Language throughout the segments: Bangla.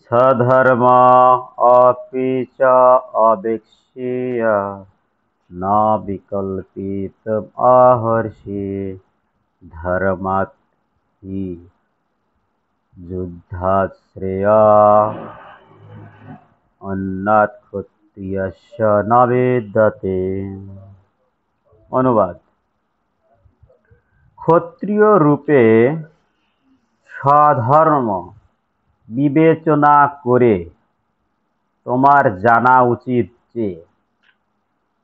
सधर्म अपि च अवेक्ष्य न विकल्पितमर्हसि धर्मात् हि যুদ্ধাৎ শ্রেয়া অন্নাৎ ক্ষত্রিয়স্য ন বিদ্যতে। অনুবাদ: ক্ষত্রিয় রূপে স্বধর্ম বিবেচনা করে তোমার জানা উচিত যে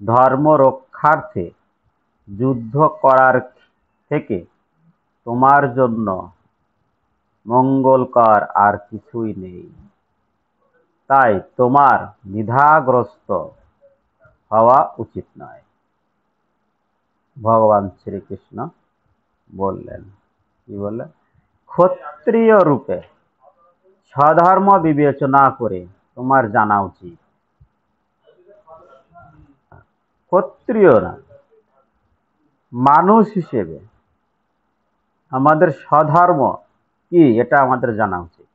ধর্ম রক্ষার্থে যুদ্ধ করার থেকে তোমার জন্য মঙ্গলকর আর কিছুই নেই। তাই তোমার দ্বিধাগ্রস্ত হওয়া উচিত নয়। ভগবান শ্রীকৃষ্ণ বললেন, কি বললেন? ক্ষত্রিয় রূপে স্বধর্ম বিবেচনা করে তোমার জানা উচিত। ক্ষত্রিয় না, মানুষ হিসেবে আমাদের স্বধর্ম কি এটা আমাদের জানা উচিত।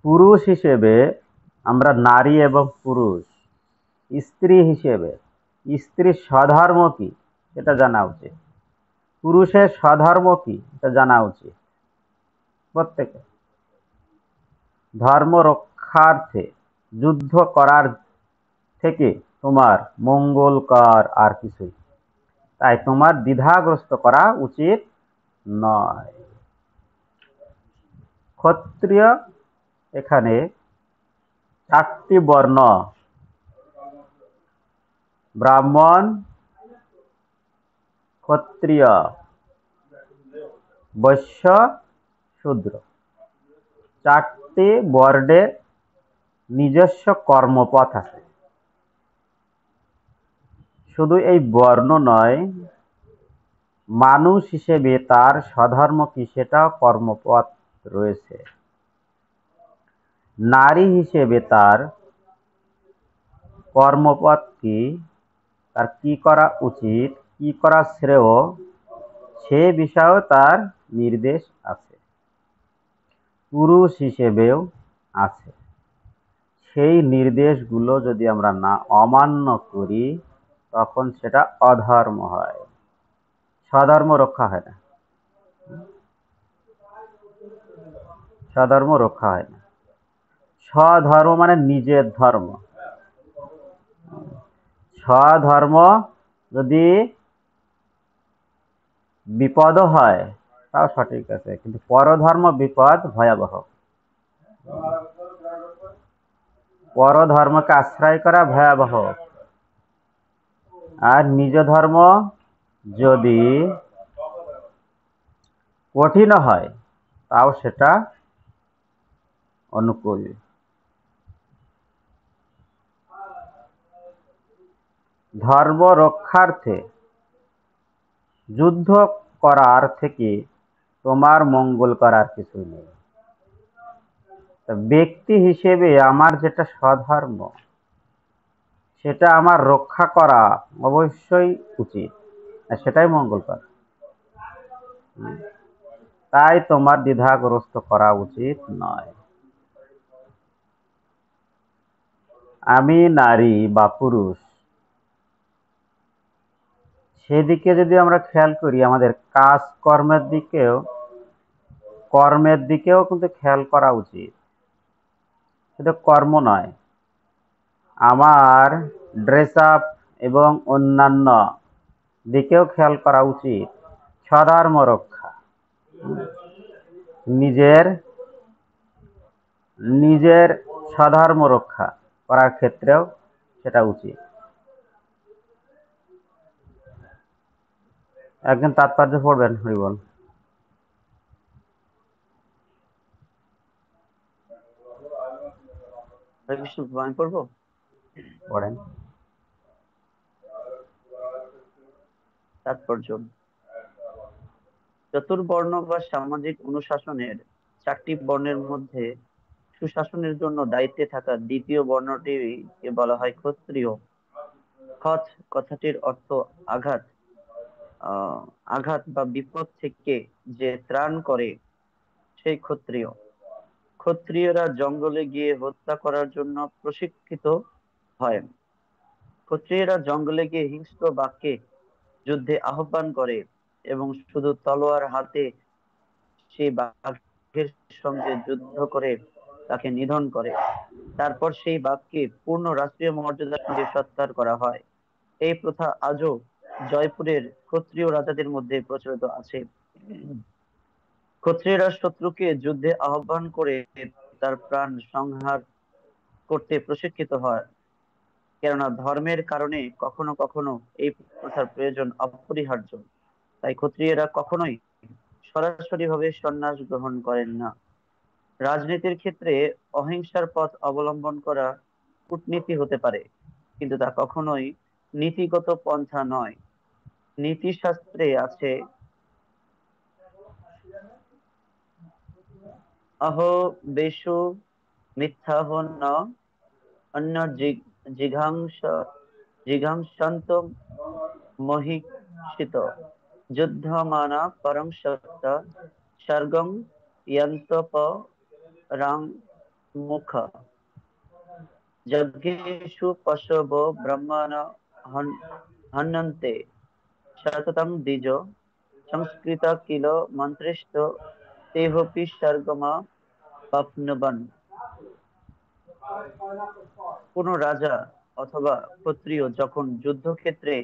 পুরুষ হিসেবে আমরা নারী এবং পুরুষ, স্ত্রী হিসেবে স্ত্রীর স্বধর্ম কি এটা জানা উচিত, পুরুষের স্বধর্ম কি এটা জানা উচিত প্রত্যেকে। ধর্ম রক্ষার্থে যুদ্ধ করার থেকে তোমার মঙ্গলকর আর কিছুই, তাই তোমার দ্বিধাগ্রস্ত করা উচিত নয়। ক্ষত্রিয় এখানে 4টি বর্ণ: ব্রাহ্মণ, ক্ষত্রিয়, বৈশ্য, শূদ্র। 4টি বর্ণের নিজস্ব কর্মপথ আছে। শুধু এই বর্ণ নয়, মানুষ হিসেবে তার স্বধর্ম কি সেটাও কর্মপথ রয়েছে। নারী হিসেবে তার কর্মপথ কি, তার কি করা উচিত, কি করা শ্রেয়, সে বিষয়েও তার নির্দেশ আছে। পুরুষ হিসেবেও আছে। সেই নির্দেশগুলো যদি আমরা না অমান্য করি তখন সেটা অধর্ম হয়, স্বধর্ম রক্ষা হয় না। স্বধর্ম রক্ষা হয় না। স্বধর্ম মানে নিজের ধর্ম। স্বধর্ম যদি বিপদও হয় তাও সঠিক আছে, কিন্তু পরধর্ম বিপদ ভয়াবহ। পরধর্মকে আশ্রয় করা ভয়াবহ। আর নিজ ধর্ম যদি কঠিন হয় তাও সেটা অনুকূল। ধর্ম রক্ষার্থে যুদ্ধ করার থেকে তোমার মঙ্গল করার কিছু নেই। ব্যক্তি হিসেবে আমার যেটা স্বধর্ম সেটা আমার রক্ষা করা অবশ্যই উচিত, সেটাই মঙ্গলকর। তাই তোমার দ্বিধাগ্রস্ত করা উচিত নয়। আমি নারী বা পুরুষ, সেদিকে যদি আমরা খেয়াল করি, আমাদের কাজ কর্মের দিকেও কিন্তু খেয়াল করা উচিত। শুধু কর্ম নয়, আমার ড্রেস আপ এবং অন্যান্য দিকেও খেয়াল করা উচিত। স্বধর্ম রক্ষা, নিজের নিজের স্বধর্ম রক্ষা করার ক্ষেত্রেও সেটা উচিত। একজন তাৎপর্য পড়বেন, হরিবল। আমি পড়বো। পড়েন। তাৎপর্য: চতুর্বর্ণ বা সামাজিক অনুশাসনের 4টি বর্ণের মধ্যে সুশাসনের জন্য দায়িত্বে থাকা দ্বিতীয় বর্ণটিকে বলা হয় ক্ষত্রিয়। খৎ কথাটির অর্থ আঘাত। আঘাত বা বিপদ থেকে যে ত্রাণ করে সেই ক্ষত্রিয়। ক্ষত্রিয়রা জঙ্গলে গিয়ে হত্যা করার জন্য প্রশিক্ষিত হয়। ক্ষত্রিয়রা জঙ্গলে গিয়ে হিংস্র বাক্যে যুদ্ধে আহ্বান করে এবং শুধু তলোয়ার হাতে সেই বাঘের সঙ্গে যুদ্ধ করে তাকে নিধন করে। তারপর সেই বাঘকে পূর্ণ রাষ্ট্রীয় মর্যাদার সঙ্গে সৎকার করা হয়। এই প্রথা আজও জয়পুরের ক্ষত্রিয় রাজাদের মধ্যে প্রচলিত আছে। ক্ষত্রিয়রা শত্রুকে যুদ্ধে আহ্বান করে তার প্রাণ সংহার করতে প্রশিক্ষিত হয়, কেননা ধর্মের কারণে কখনো কখনো এই প্রথার প্রয়োজন অপরিহার্য। তাই ক্ষত্রিয়রা কখনোই সরাসরি ভাবে সন্ন্যাস গ্রহণ করেন না। রাজনীতির ক্ষেত্রে অহিংসার পথ অবলম্বন করা কূটনীতি হতে পারে, কিন্তু তা কখনোই নীতিগত পন্থা নয়। নীতিশাস্ত্রে আছে, অহো বেশু মিথ্যাহ ন অন্য জিঘাংসন্ত মহিষিত যুদ্ধমানা পরং সত্য স্বর্গং যন্তপ রাং মুখ যজ্ঞেষু পশব ব্রহ্মণ হন্যন্তে সততং দ্বিজ সংস্কৃত কিল মন্ত্রিষ্ঠ তেহপি স্বর্গমা বাপ্নুবন। কোন রাজা অথবা ক্ষত্রিয় যখন যুদ্ধক্ষেত্রে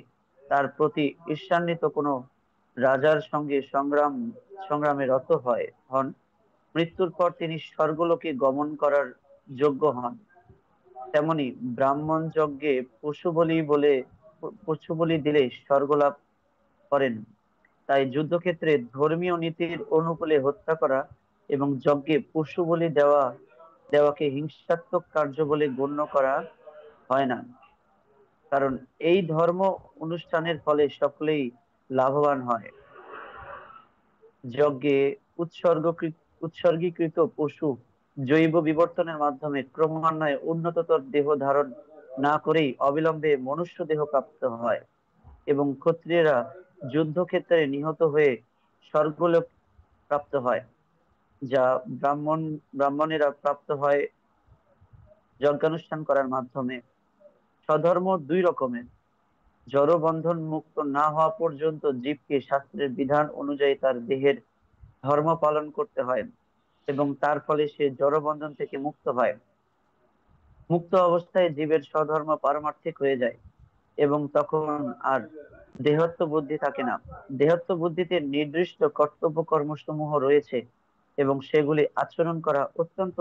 তার প্রতি ঈর্ষান্বিত কোন রাজার সঙ্গে সংগ্রামে রত হন, মৃত্যুর পর তিনি স্বর্গলোকে গমন করার যোগ্য হন। তেমনি ব্রাহ্মণ যজ্ঞে পশু বলি দিলে স্বর্গ লাভ করেন। তাই যুদ্ধক্ষেত্রে ধর্মীয় নীতির অনুকূলে হত্যা করা এবং যজ্ঞে পশু বলি দেওয়াকে হিংসাত্মক কার্য বলে গণ্য করা হয় না, কারণ এই ধর্ম অনুষ্ঠানের ফলে সকলেই লাভবান হয়। যজ্ঞে উৎসর্গীকৃত পশু জৈব বিবর্তনের মাধ্যমে ক্রমান্বয়ে উন্নততর দেহ ধারণ না করেই অবিলম্বে মনুষ্য দেহ প্রাপ্ত হয়, এবং ক্ষত্রিয়রা যুদ্ধক্ষেত্রে নিহত হয়ে স্বর্গলোক প্রাপ্ত হয়, যা ব্রাহ্মণেরা প্রাপ্ত হয় যজ্ঞানুষ্ঠান করার মাধ্যমে। স্বধর্ম দুই রকমের। জড় বন্ধন মুক্ত না হওয়া পর্যন্ত জীবকে শাস্ত্রের বিধান অনুযায়ী তার দেহের ধর্ম পালন করতে হয়, এবং তার ফলে সে জড় বন্ধন থেকে মুক্ত হয়। মুক্ত অবস্থায় জীবের স্বধর্ম পারমার্থিক হয়ে যায় এবং তখন আর দেহত্ব বুদ্ধি থাকে না। দেহত্ব বুদ্ধিতে নির্দিষ্ট কর্তব্য কর্মসমূহ রয়েছে এবং সেগুলি আচরণ করা অত্যন্ত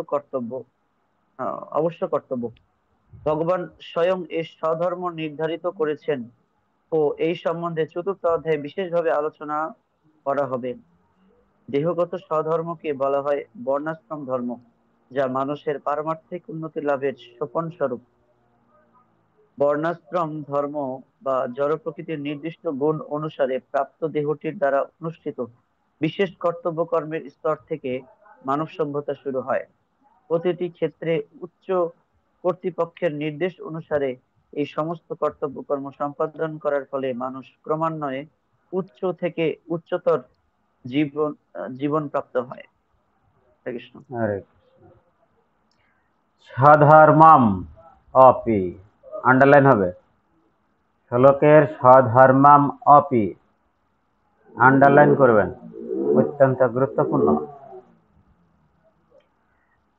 অবশ্য কর্তব্য। ভগবান স্বয়ং এই স্বধর্ম নির্ধারিত করেছেন ও এই সম্বন্ধে চতুর্থ অধ্যায়ে বিশেষভাবে আলোচনা করা হবে। দেহগত স্বধর্মকে বলা হয় বর্ণাশ্রম ধর্ম, যা মানুষের পারমার্থিক উন্নতি লাভের সোপান স্বরূপ। বর্ণাশ্রম ধর্ম বা জড় প্রকৃতির নির্দিষ্ট গুণ অনুসারে প্রাপ্ত দেহটির দ্বারা অনুষ্ঠিত বিশেষ কর্তব্য কর্মের স্তর থেকে মানব সভ্যতা শুরু হয়। প্রতিটি ক্ষেত্রে উচ্চ কর্তৃপক্ষের নির্দেশ অনুসারে এই সমস্ত কর্তব্য কর্ম সম্পাদন করার ফলে মানুষ ক্রমান্বয়ে উচ্চ থেকে উচ্চতর জীবন প্রাপ্ত হয়। হরে কৃষ্ণ। হরে স্বধর্মম অপি, আন্ডারলাইন হবে। শ্লোকের স্বধর্মম অপি আন্ডারলাইন করবেন, অত্যন্ত গুরুত্বপূর্ণ।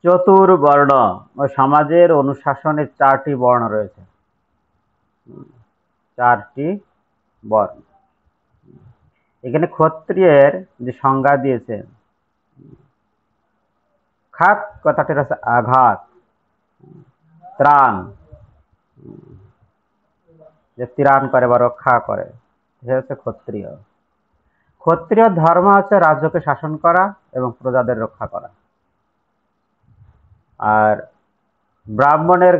চতুর্বর্ণ ও সমাজের অনুশাসনের 4টি বর্ণ রয়েছে। 4টি বর্ণ। এখানে ক্ষত্রিয়ের যে সংজ্ঞা দিয়েছে, খাত কথাটির আছে আঘাত, ত্রাণ, যে ত্রাণ করে বা রক্ষা করে, সে হচ্ছে ক্ষত্রিয়। ক্ষত্রিয় ধর্ম হচ্ছে রাজ্যকে শাসন করা এবং প্রজাদের রক্ষা করা। আর ব্রাহ্মণের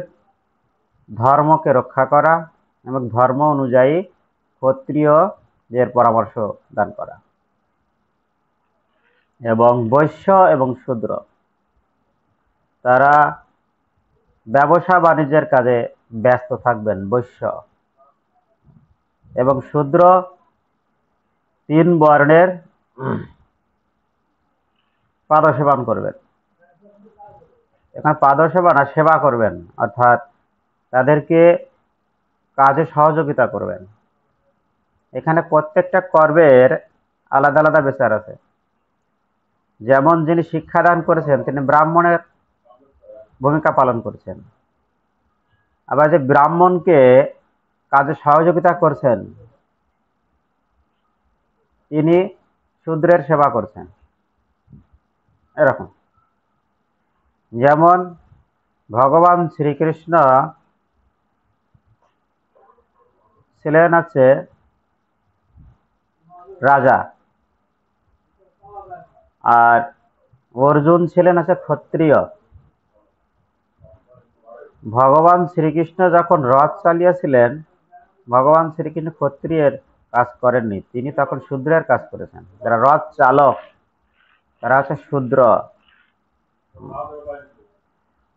ধর্মকে রক্ষা করা এবং ধর্ম অনুযায়ী ক্ষত্রিয়দের পরামর্শ দান করা। এবং বৈশ্য এবং শূদ্র, তারা ব্যবসা বাণিজ্যের কাজে ব্যস্ত থাকবেন। বৈশ্য এবং শূদ্র 3 বর্ণের পাদসেবন করবেন। এখানে পাদ সেবা না, সেবা করবেন, অর্থাৎ তাদেরকে কাজে সহযোগিতা করবেন। এখানে প্রত্যেকটা কর্মের আলাদা আলাদা বিচার আছে। যেমন যিনি শিক্ষাদান করেছেন তিনি ব্রাহ্মণের ভূমিকা পালন করছেন, আবার যে ব্রাহ্মণকে কাজে সহযোগিতা করছেন তিনি শূদ্রের সেবা করছেন। এরকম যেমন ভগবান শ্রীকৃষ্ণ ছিলেন আছে রাজা, আর অর্জুন ছিলেন আছে ক্ষত্রিয়। ভগবান শ্রীকৃষ্ণ যখন রথ চালিয়েছিলেন, ভগবান শ্রীকৃষ্ণ ক্ষত্রিয়ের কাজ করেননি, তিনি তখন শূদ্রের কাজ করেছেন। যারা রথ চালক তারা হচ্ছে শূদ্র।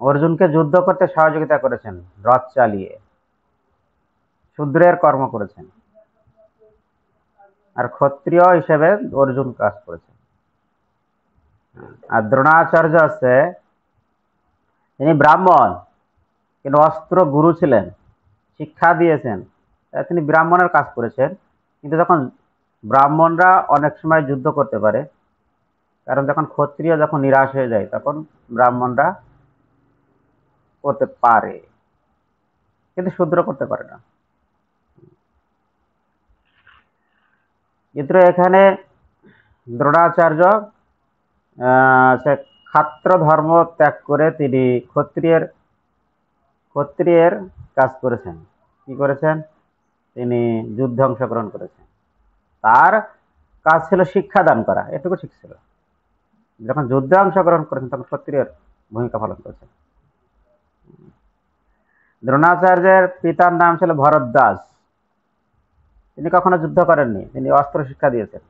অর্জুনকে যুদ্ধ করতে সহযোগিতা করেছেন রথ চালিয়ে, শূদ্রের কর্ম করেছেন। আর ক্ষত্রিয় হিসেবে অর্জুন কাজ করেছেন। আর দ্রোণাচার্য আছে, তিনি ব্রাহ্মণ কিন্তু অস্ত্র গুরু ছিলেন, শিক্ষা দিয়েছেন, তিনি ব্রাহ্মণের কাজ করেছেন। কিন্তু যখন ব্রাহ্মণরা অনেক সময় যুদ্ধ করতে পারে, কারণ যখন ক্ষত্রিয় যখন নিরাশ হয়ে যায় তখন ব্রাহ্মণরা করতে পারে, কিন্তু শূদ্র করতে পারে না। কিন্তু এখানে দ্রোণাচার্য সে ক্ষাত্র ধর্ম ত্যাগ করে তিনি ক্ষত্রিয়ের কাজ করেছেন। কি করেছেন? তিনি যুদ্ধে অংশগ্রহণ করেছেন। তার কাজ ছিল শিক্ষাদান করা, এটুকু শিখছিল। যখন যুদ্ধে অংশগ্রহণ করেছেন তখন ক্ষত্রিয়ের ভূমিকা পালন করেছেন। দ্রোণাচার্যের পিতার নাম ছিল ভরদ্বাজ। তিনি কখনো যুদ্ধ করেননি, তিনি অস্ত্র শিক্ষা দিয়েছেন।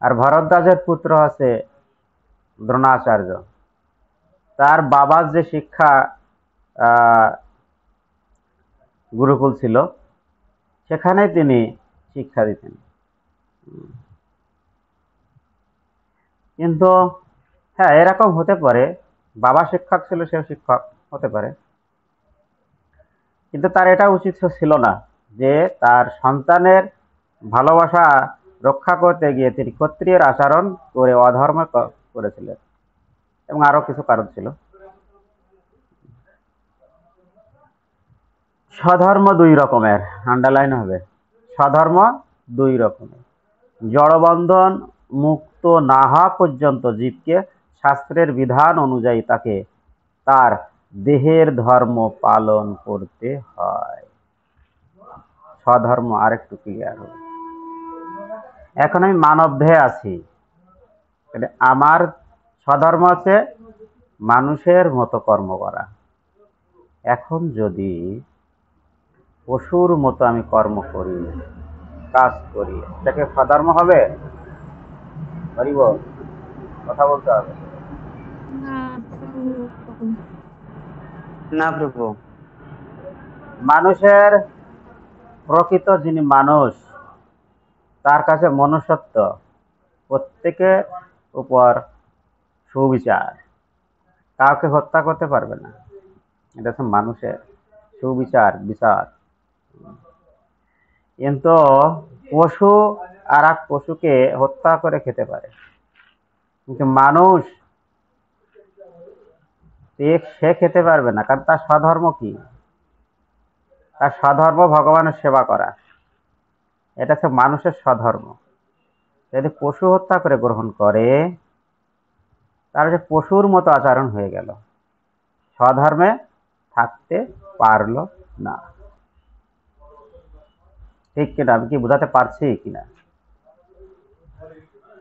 আর ভরদ্বাজের পুত্র আছে দ্রোণাচার্য। তার বাবার যে শিক্ষা গুরুকুল ছিল সেখানে তিনি শিক্ষা দিতেন। কিন্তু হ্যাঁ, এরকম হতে পারে, বাবা শিক্ষক ছিল, সেও শিক্ষক হতে পারে, কিন্তু তার এটা উচিত ছিল না যে তার সন্তানের ভালোবাসা রক্ষা করতে গিয়ে তিনি ক্ষত্রিয়ের আচরণ করে অধর্ম করেছিলেন। এবং আরো কিছু কারণ ছিল। স্বধর্ম দুই রকমের, আন্ডারলাইন হবে, স্বধর্ম দুই রকমের। জড়বন্ধন মুক্ত না হওয়া পর্যন্ত জীবকে শাস্ত্রের বিধান অনুযায়ী তাকে তার দেহের ধর্ম পালন করতে হয়। স্বধর্ম আরেকটু ক্লিয়ার হবে। এখন আমি মানব দেহে আছি, আমার স্বধর্ম আছে মানুষের মতো কর্ম করা। এখন যদি পশুর মতো আমি কর্ম করি, কাজ করি, সেটাকে স্বধর্ম হবে? পারিব? কথা বলতে হবে। না প্রভু। মানুষের প্রকৃত যিনি মানুষ, তার কাছে মনুষ্যত্ব, প্রত্যেকের উপর সুবিচার, কাউকে হত্যা করতে পারবে না। এটা হচ্ছে মানুষের সুবিচার, বিচার। কিন্তু পশু আর এক পশুকে হত্যা করে খেতে পারে, কিন্তু মানুষ সে খেতে পারবে না, কারণ তার স্বধর্ম কি? তার স্বধর্ম ভগবানের সেবা করা। এটা হচ্ছে মানুষের স্বধর্ম। যদি পশু হত্যা করে গ্রহণ করে, তার যে পশুর মতো আচরণ হয়ে গেল, স্বধর্মে থাকতে পারল না। ঠিক কিনা? আমি কি বোঝাতে পারছি কিনা?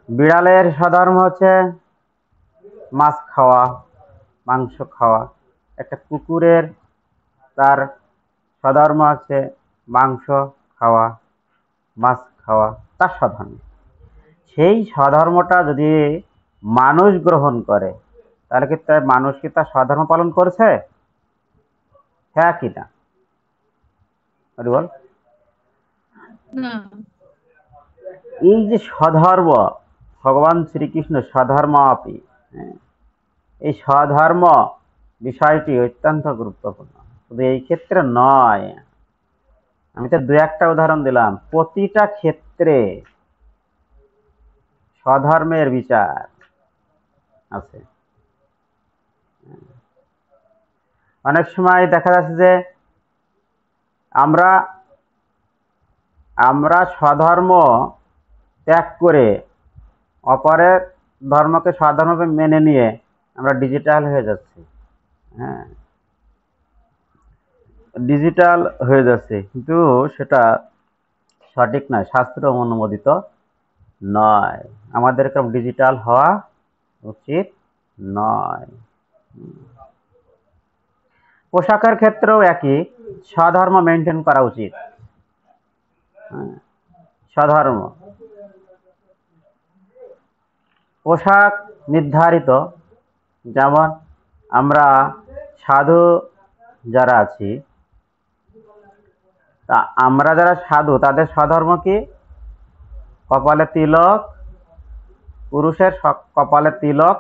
বিড়ালের স্বধর্ম হচ্ছে মাছ খাওয়া, মাংস খাওয়া। একটা কুকুরের তার স্বধর্ম আছে মাংস খাওয়া, মাছ খাওয়া, তার স্বধর্ম। সেই স্বধর্মটা যদি মানুষ গ্রহণ করে, তাহলে কি মানুষ কি তার স্বধর্ম পালন করছে? হ্যাঁ কিনা বল? এই যে স্বধর্ম, ভগবান শ্রীকৃষ্ণ স্বধর্ম আপি, এই স্বধর্ম বিষয়টি অত্যন্ত গুরুত্বপূর্ণ। শুধু এই ক্ষেত্রে নয়, আমি তো দু একটা উদাহরণ দিলাম, প্রতিটা ক্ষেত্রে স্বধর্মের বিচার আছে। অনেক সময় দেখা যাচ্ছে যে আমরা আমরা স্বধর্ম ত্যাগ করে অপরের ধর্মকে স্বধর্মকে মেনে নিয়ে আমরা ডিজিটাল হয়ে যাচ্ছি। হ্যাঁ, ডিজিটাল হয়ে যাচ্ছে, কিন্তু সেটা সঠিক নয়, শাস্ত্র অনুমোদিত নয়। আমাদের এরকম ডিজিটাল হওয়া উচিত নয়। পোশাকের ক্ষেত্রেও একই, স্বধর্ম মেনটেন করা উচিত। স্বধর্ম পোশাক নির্ধারিত, যেমন আমরা সাধু যারা আছি, তা আমরা যারা সাধু তাদের স্বধর্ম কি? কপালে তিলক, পুরুষের কপালে তিলক,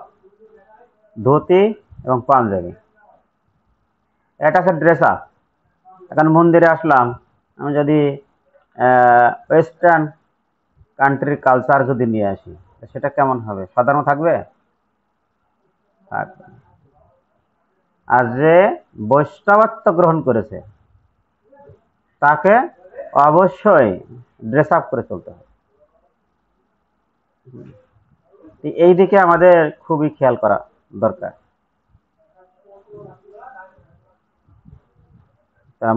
ধুতি এবং পাঞ্জাবি, এটা হচ্ছে ড্রেস আপ। এখন মন্দিরে আসলাম, আমি যদি ওয়েস্টার্ন কান্ট্রির কালচার যদি নিয়ে আসি, সেটা কেমন হবে? স্বধর্ম থাকবে? থাকবে। আর যে বৈষ্ণবত্ব গ্রহণ করেছে তাকে অবশ্যই ড্রেস আপ করে চলতে হবে। এই দিকে আমাদের খুবই খেয়াল করা দরকার।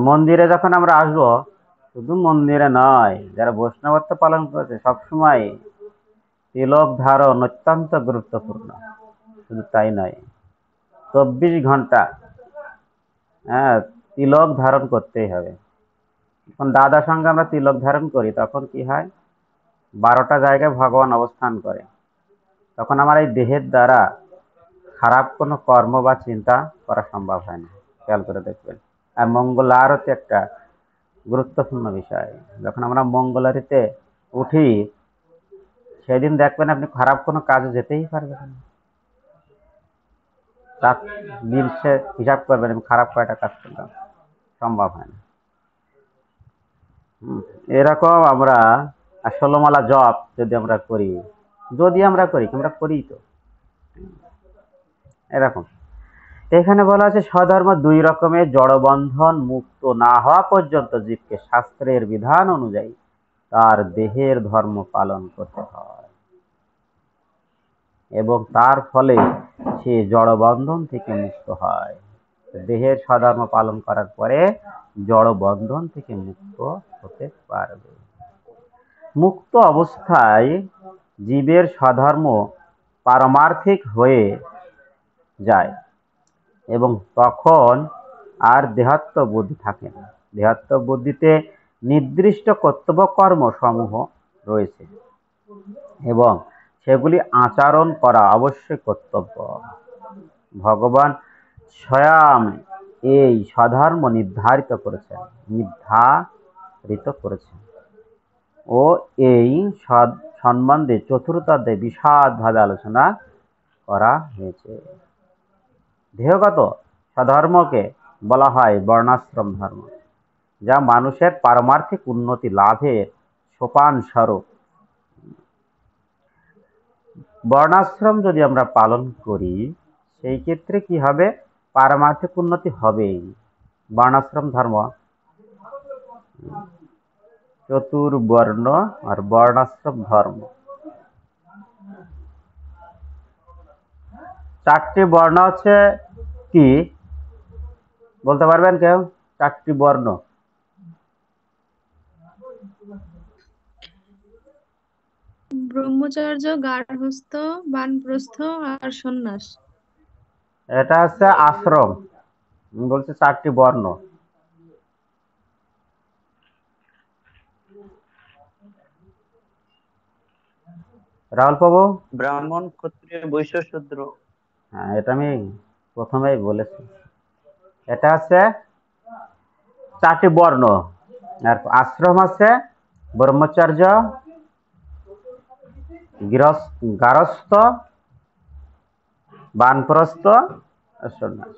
মন্দিরে যখন আমরা আসবো, শুধু মন্দিরে নয়, যারা বৈষ্ণবত্ব পালন করেছে সবসময় তিলক ধারণ অত্যন্ত গুরুত্বপূর্ণ। শুধু তাই নয়, 24 ঘন্টা তিলক ধারণ করতেই হবে। যখন দাদার সঙ্গে আমরা তিলক ধারণ করি তখন কি হয়? 12টা জায়গায় ভগবান অবস্থান করে। তখন আমার এই দেহের দ্বারা খারাপ কোনো কর্ম বা চিন্তা করা সম্ভব হয় না। খেয়াল করে দেখবেন। আর মঙ্গল আরতি একটা গুরুত্বপূর্ণ বিষয়। যখন আমরা মঙ্গল আরতিতে উঠি, সেদিন দেখবেন আপনি খারাপ কোনো কাজে যেতেই পারবেন না। তার দিন সে হিসাব করবেন আমি খারাপ কয়টা কাজ করলাম, সম্ভব হয় না। এরকম আমরা 16 মালা জপ যদি আমরা করি, আমরা করি তো এরকম। এখানে বলা আছে স্বধর্ম 2 রকমের, জড়বন্ধন মুক্ত না হওয়া পর্যন্ত জীবকে শাস্ত্রের বিধান অনুযায়ী তার দেহের ধর্ম পালন করতে হয়, এবং তার ফলে সে জড়বন্ধন থেকে মুক্ত হয়। দেহের স্বধর্ম পালন করার পরে জড়বন্ধন থেকে মুক্ত হতে পারবে। মুক্ত অবস্থায় জীবের স্বধর্ম পারমার্থিক হয়ে যায় এবং তখন আর দেহাত্ম বুদ্ধি থাকে না। দেহাত্ম বুদ্ধিতে নির্দিষ্ট কর্তব্য কর্ম সমূহ রয়েছে এবং সেগুলি আচরণ করা অবশ্যই কর্তব্য। ভগবান স্বয়ং এই স্বধর্ম নির্ধারিত করেছেন ও এই সম্বন্ধে চতুর্থ অধ্যায়ে বিশদভাবে আলোচনা করা হয়েছে। দেহগত স্বধর্মকে বলা হয় বর্ণাশ্রম ধর্ম, যা মানুষের পারমার্থিক উন্নতি লাভের সোপান স্বরূপ। বর্ণাশ্রম যদি আমরা পালন করি, সেই ক্ষেত্রে কি হবে? পারমার্থিক উন্নতি হবেই। বর্ণাশ্রম ধর্ম, চতুর্বর্ণ আর বর্ণাশ্রম ধর্ম, 4টি বর্ণ হচ্ছে কি বলতে পারবেন কেউ? 4টি বর্ণ ব্রহ্মচর্য, গার্হস্থ্য, বানপ্রস্থ আর সন্ন্যাস। এটা হচ্ছে আশ্রম। বলছে 4টি বর্ণ। রাহুল বাবু, ব্রাহ্মণ, ক্ষত্রিয়, বৈশ্য, শূদ্র। হ্যাঁ, এটা আমি প্রথমেই বলেছি। এটা হচ্ছে 4টি বর্ণ। আর আশ্রম আছে ব্রহ্মচর্য, গারস্থ, বানপ্রস্থ আর সন্ন্যাস।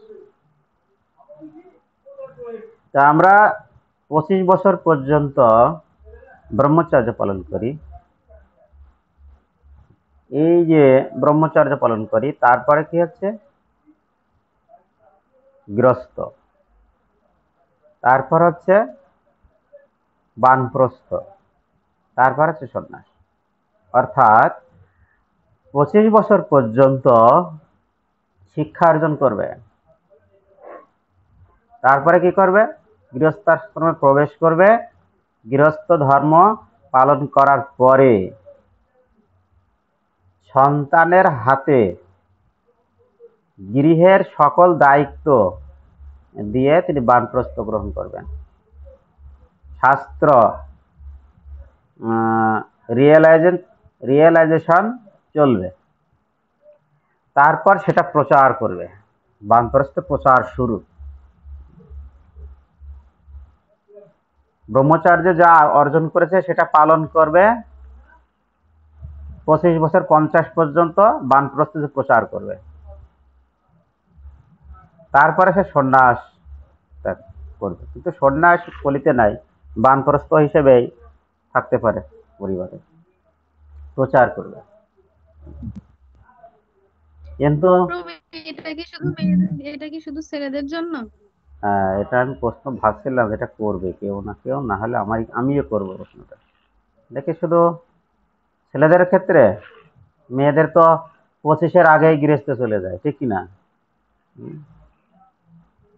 তা আমরা 25 বছর পর্যন্ত ব্রহ্মচর্য পালন করি। এই যে ব্রহ্মচর্য পালন করি, তারপরে কি হচ্ছে গৃহস্থ, তারপর হচ্ছে বানপ্রস্থ, তারপর হচ্ছে সন্ন্যাস। অর্থাৎ 25 বছর পর্যন্ত শিক্ষা অর্জন করবে, তারপরে কি করবে, গৃহস্থাশ্রমে প্রবেশ করবে। গৃহস্থ ধর্ম পালন করার পরে সন্তানের হাতে গৃহের সকল দায়িত্ব দিয়ে তিনি বানপ্রস্থ গ্রহণ করবেন। শাস্ত্র রিয়েলাইজেশন চলবে, তারপর সেটা প্রচার করবে। বানপ্রস্থ প্রচার শুরু। ব্রহ্মচার্য যা অর্জন করেছে সেটা পালন করবে 25 বছর 50 পর্যন্ত, বানপ্রস্থ প্রচার করবে। তারপরে সে সন্ন্যাস ত্যাগ করবে, কিন্তু সন্ন্যাস কলিতে নাই, বানপ্রস্থ হিসেবেই থাকতে পারে, পরিবারে প্রচার করবে। কিন্তু প্রভু, এটা কি শুধু ছেলেদের জন্য? এটা আমি প্রশ্ন ভাবছিলাম, এটা করবে কেউ না কেউ, না হলে আমিও করবো প্রশ্নটা। দেখি শুধু ছেলেদের ক্ষেত্রে, মেয়েদের তো 25-এর আগেই গৃহস্থ চলে যায়, ঠিক কিনা?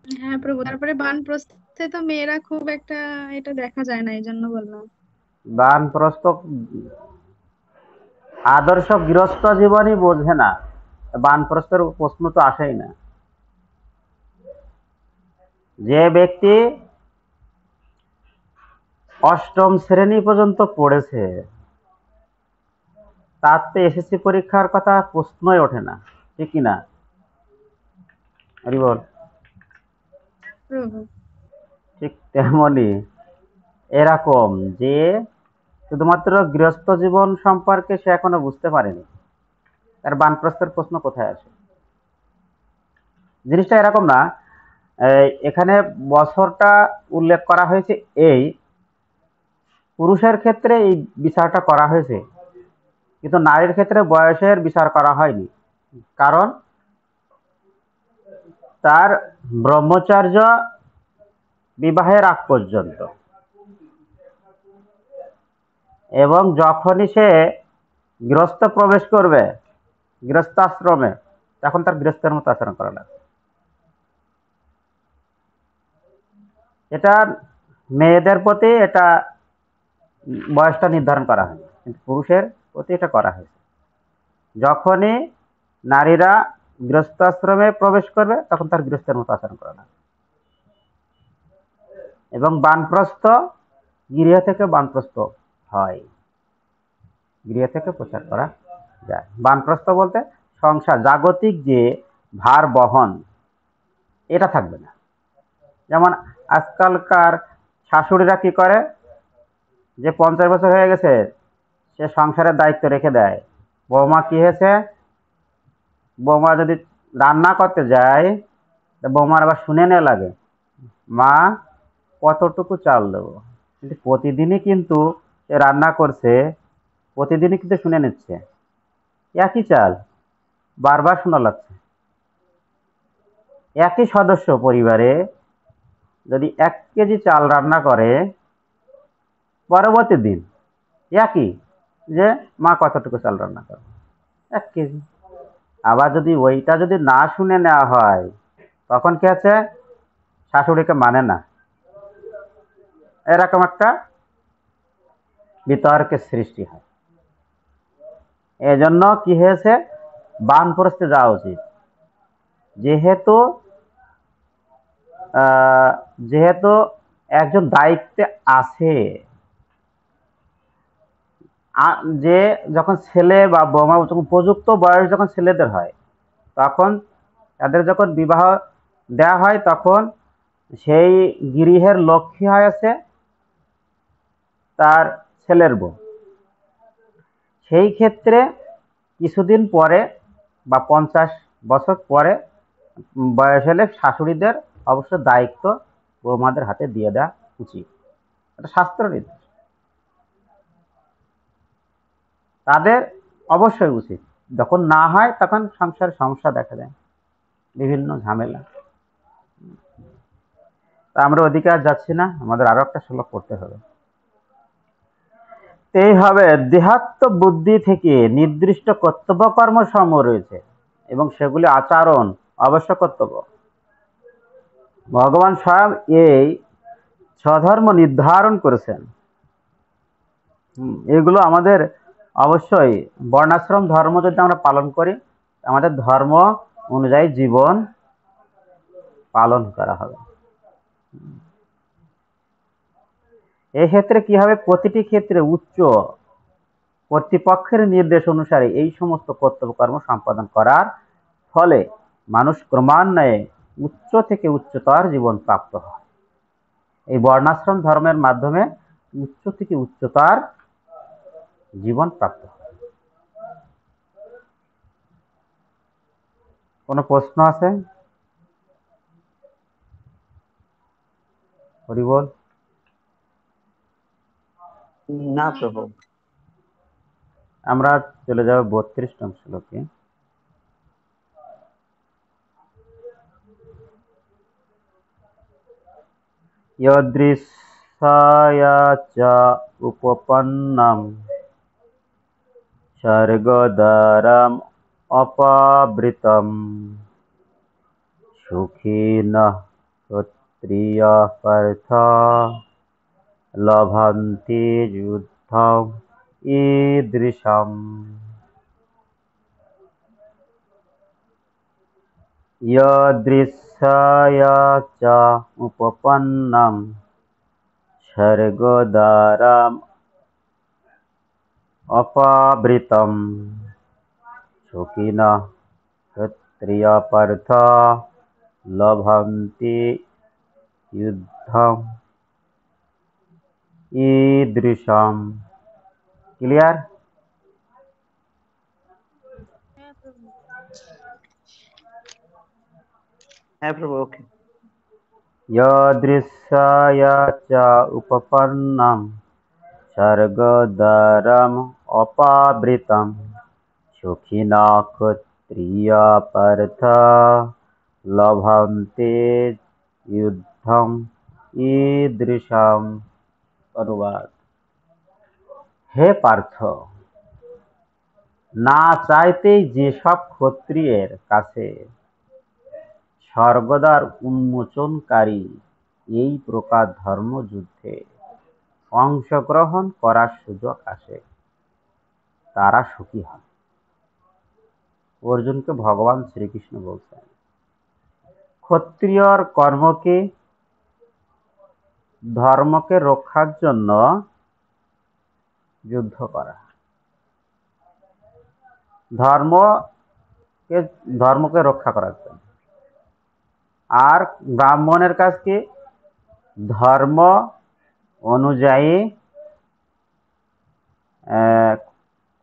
হ্যাঁ প্রভু, তারপরে বানপ্রস্থে তো মেয়েরা খুব একটা এটা দেখা যায় না, এই জন্য বললাম। বানপ্রস্থ আদর্শ গৃহস্থ জীবনই বোঝে না, বানপ্রস্থের প্রশ্ন তো আসেই না। যে ব্যক্তি 8ম শ্রেণী পর্যন্ত পড়েছে, তার তো এসএসসি পরীক্ষার কথা প্রশ্নই ওঠে না, ঠিক কিনা? হরি বল। প্রভু, ঠিক তেমনি এরকম যে শুধুমাত্র গৃহস্থ জীবন সম্পর্কে সে এখনো বুঝতে পারেনি, তার বানপ্রস্থের প্রশ্ন কোথায় আসে। জিনিসটা এরকম না, এখানে বছরটা উল্লেখ করা হয়েছে, এই পুরুষের ক্ষেত্রে এই বিচারটা করা হয়েছে, কিন্তু নারীর ক্ষেত্রে বয়সের বিচার করা হয়নি। কারণ তার ব্রহ্মচর্য বিবাহের আগ পর্যন্ত, এবং যখনই সে গৃহস্থ প্রবেশ করবে, গৃহস্থাশ্রমে, তখন তার গৃহস্থের মতো আচরণ করা লাগবে। এটা মেয়েদের প্রতি এটা বয়সটা নির্ধারণ করা হয়নি, কিন্তু পুরুষের প্রতি এটা করা হয়েছে। যখনই নারীরা গৃহস্থাশ্রমে প্রবেশ করবে, তখন তার গৃহস্থের মতো আচরণ করা লাগবে। এবং বানপ্রস্থ গৃহ থেকে বানপ্রস্থ হয়, গৃহ থেকে প্রচার করা যায়। বানপ্রস্থ বলতে সংসার, জাগতিক যে ভার বহন, এটা থাকবে না। যেমন আজকালকার শাশুড়িরা কি করে, যে 50 বছর হয়ে গেছে, সে সংসারের দায়িত্ব রেখে দেয়। বৌমা কি হয়েছে, বৌমা যদি রান্না করতে যায়, বৌমার আবার শুনে নেওয়া লাগে, মা কতটুকু চাল দেবো। কিন্তু প্রতিদিনই কিন্তু সে রান্না করছে, প্রতিদিনই কিন্তু শুনে নিচ্ছে, একই চাল বারবার শোনা লাগছে। একই সদস্য পরিবারে যদি 1 কেজি চাল রান্না করে, পরবর্তী দিন একই, যে মা কতটুকু চাল রান্না করে, 1 কেজি। আবার যদি ওইটা যদি না শুনে নেওয়া হয়, তখন কি আছে, শাশুড়িকে মানে না, এরকম একটা বিতর্কের সৃষ্টি হয়। এজন্য কি হয়েছে, বানপ্রস্থে যাওয়া উচিত। যেহেতু যেহেতু একজন দায়িত্বে আছে, যে যখন ছেলে বা বৌমা যখন উপযুক্ত বয়স যখন ছেলেদের হয়, তখন তাদের যখন বিবাহ দেওয়া হয়, তখন সেই গৃহের লক্ষ্মী হয়েছে তার ছেলের বউ। সেই ক্ষেত্রে কিছুদিন পরে বা 50 বছর পরে বয়স হলে শাশুড়িদের অবশ্য দায়িত্ব বৌমাদের হাতে দিয়ে দেওয়া উচিত, এটা শাস্ত্র নির্দেশ। তাদের অবশ্যই উচিত। যখন না হয় তখন সংসারে সমস্যা দেখা দেয়, বিভিন্ন ঝামেলা। তা আমরা ওদিকে আর যাচ্ছি না, আমাদের আরো একটা শ্লোক পড়তে হবে। এইভাবে দেহাত্ম বুদ্ধি থেকে নির্দিষ্ট কর্তব্য কর্ম সমূহ রয়েছে এবং সেগুলি আচরণ অবশ্য কর্তব্য। ভগবান স্বয়ং এই স্বধর্ম নির্ধারণ করেছেন। এগুলো আমাদের অবশ্যই বর্ণাশ্রম ধর্ম যদি আমরা পালন করি, আমাদের ধর্ম অনুযায়ী জীবন পালন করা হবে। এই ক্ষেত্রে কি হবে, প্রতিটি ক্ষেত্রে উচ্চ কর্তৃপক্ষের নির্দেশ অনুসারে এই সমস্ত কর্তব্য কর্ম সম্পাদন করার ফলে মানুষ ক্রমান্বয়ে উচ্চ থেকে উচ্চতর জীবন প্রাপ্ত হয়। এই বর্ণাশ্রম ধর্মের মাধ্যমে উচ্চ থেকে উচ্চতর জীবন প্রাপ্ত হয়। কোনো প্রশ্ন আছে? হরি বল। না প্রভু। আমরা চলে যাব 32 নং শ্লোকে। यदृच्छया च उपपन्नं सर्गदरम् अपावृतं सुखिनः क्षत्रियाः पार्थ लभन्ते युद्धम् ईदृशम्। यदृच्छया च उपपन्नं सर्गदरम् अपावृतं सुखिनः क्षत्रियाः पार्थ लभन्ते युद्धम् ईदृशम्। क्लियर? হ্যাঁ প্রভু, ওকে। यदृच्छया च उपपन्नं सर्गदरम् अपावृतं सुखिनः क्षत्रियाः पार्थ लभन्ते युद्धम् ईदृशम्। অনুবাদ: হে পার্থ, না চাইতেই যেসব ক্ষত্রিয়ের কাছে স্বর্গদ্বার উন্মোচনকারী এই প্রকার ধর্মযুদ্ধে অংশগ্রহণ করার সুযোগ আসে, তারা সুখী হন। অর্জুনকে ভগবান শ্রীকৃষ্ণ বলছেন, ক্ষত্রিয়র কর্মকে ধর্মকে রক্ষার জন্য যুদ্ধ করা, ধর্মকে রক্ষা করার জন্য। আর ব্রাহ্মণের কাজ কি? ধর্ম অনুযায়ী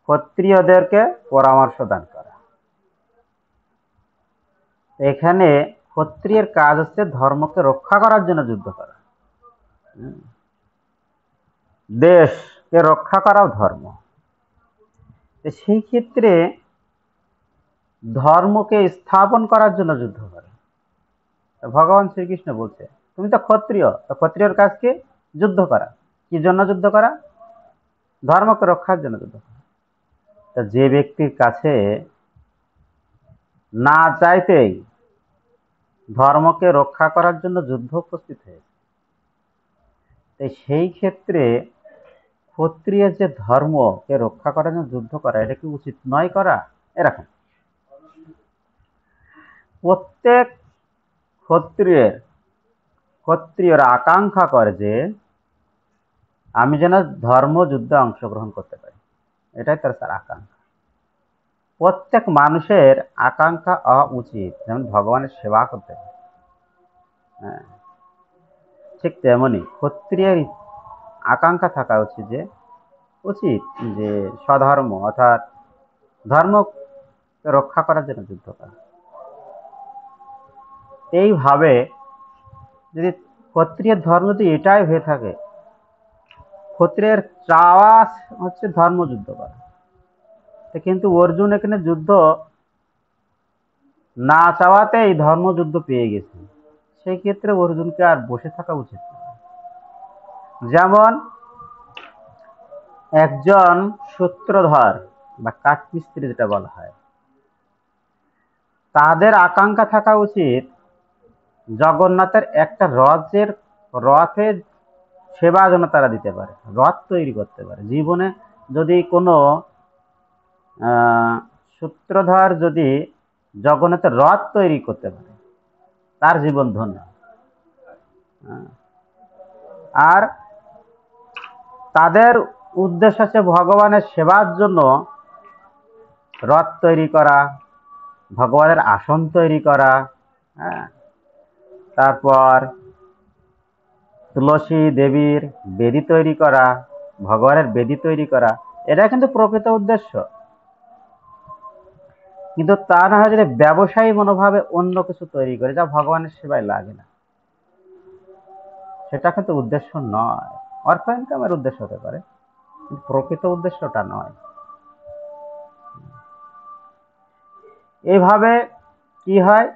ক্ষত্রিয়দেরকে পরামর্শ দান করা। এখানে ক্ষত্রিয়ের কাজ হচ্ছে ধর্মকে রক্ষা করার জন্য যুদ্ধ করা। দেশকে রক্ষা করাও ধর্ম। সেই ক্ষেত্রে ধর্মকে স্থাপন করার জন্য যুদ্ধ করে। ভগবান শ্রীকৃষ্ণ বলছে, তুমি তো ক্ষত্রিয়, তো ক্ষত্রিয়র কাজ কি? যুদ্ধ করা। কি জন্য যুদ্ধ করা? ধর্মকে রক্ষার জন্য যুদ্ধ করা। তা যে ব্যক্তির কাছে না চাইতেই ধর্মকে রক্ষা করার জন্য যুদ্ধ উপস্থিত হয়েছে, সেই ক্ষেত্রে ক্ষত্রিয় যে ধর্মকে রক্ষা করার জন্য যুদ্ধ করা, এটা কি উচিত নয় করা? এরকম প্রত্যেক ক্ষত্রিয়রা আকাঙ্ক্ষা করে যে আমি যেন ধর্মযুদ্ধে অংশগ্রহণ করতে পারি, এটাই তার আকাঙ্ক্ষা। প্রত্যেক মানুষের আকাঙ্ক্ষা হওয়া উচিত যেমন ভগবানের সেবা করতে হবে, হ্যাঁ, ঠিক তেমনি ক্ষত্রিয়ের আকাঙ্ক্ষা থাকা উচিত যে স্বধর্ম অর্থাৎ ধর্ম রক্ষা করার জন্য যুদ্ধ করা। এইভাবে যদি ক্ষত্রিয়ের ধর্ম যদি এটাই হয়ে থাকে, ক্ষত্রিয়ের চাওয়া হচ্ছে ধর্মযুদ্ধ করা, কিন্তু অর্জুন এখানে যুদ্ধ না চাওয়াতেই ধর্মযুদ্ধ পেয়ে গেছে, সেই ক্ষেত্রে অর্জুনকে আর বসে থাকা উচিত নয়। যেমন একজন সূত্রধর বা কাঠমিস্ত্রি যেটা বলা হয়, তাদের আকাঙ্ক্ষা থাকা উচিত জগন্নাথের একটা রথের সেবা যেন তারা দিতে পারে, রথ তৈরি করতে পারে। জীবনে যদি কোনো সূত্রধর যদি জগন্নাথের রথ তৈরি করতে পারে, তার জীবন ধন্য। আর তাদের উদ্দেশ্য হচ্ছে ভগবানের সেবার জন্য রথ তৈরি করা, ভগবানের আসন তৈরি করা, হ্যাঁ, তারপর তুলসী দেবীর বেদি তৈরি করা, ভগবানের বেদি তৈরি করা, এটা কিন্তু প্রকৃত উদ্দেশ্য। কিন্তু তা না হয় যদি ব্যবসায়ী মনোভাবে অন্য কিছু তৈরি করে যা ভগবানের সেবায় লাগে না, সেটা কিন্তু উদ্দেশ্য নয়। অর্থ ইনকামের উদ্দেশ্য হতে পারে, কিন্তু প্রকৃত উদ্দেশ্যটা নয়। এইভাবে কি হয়,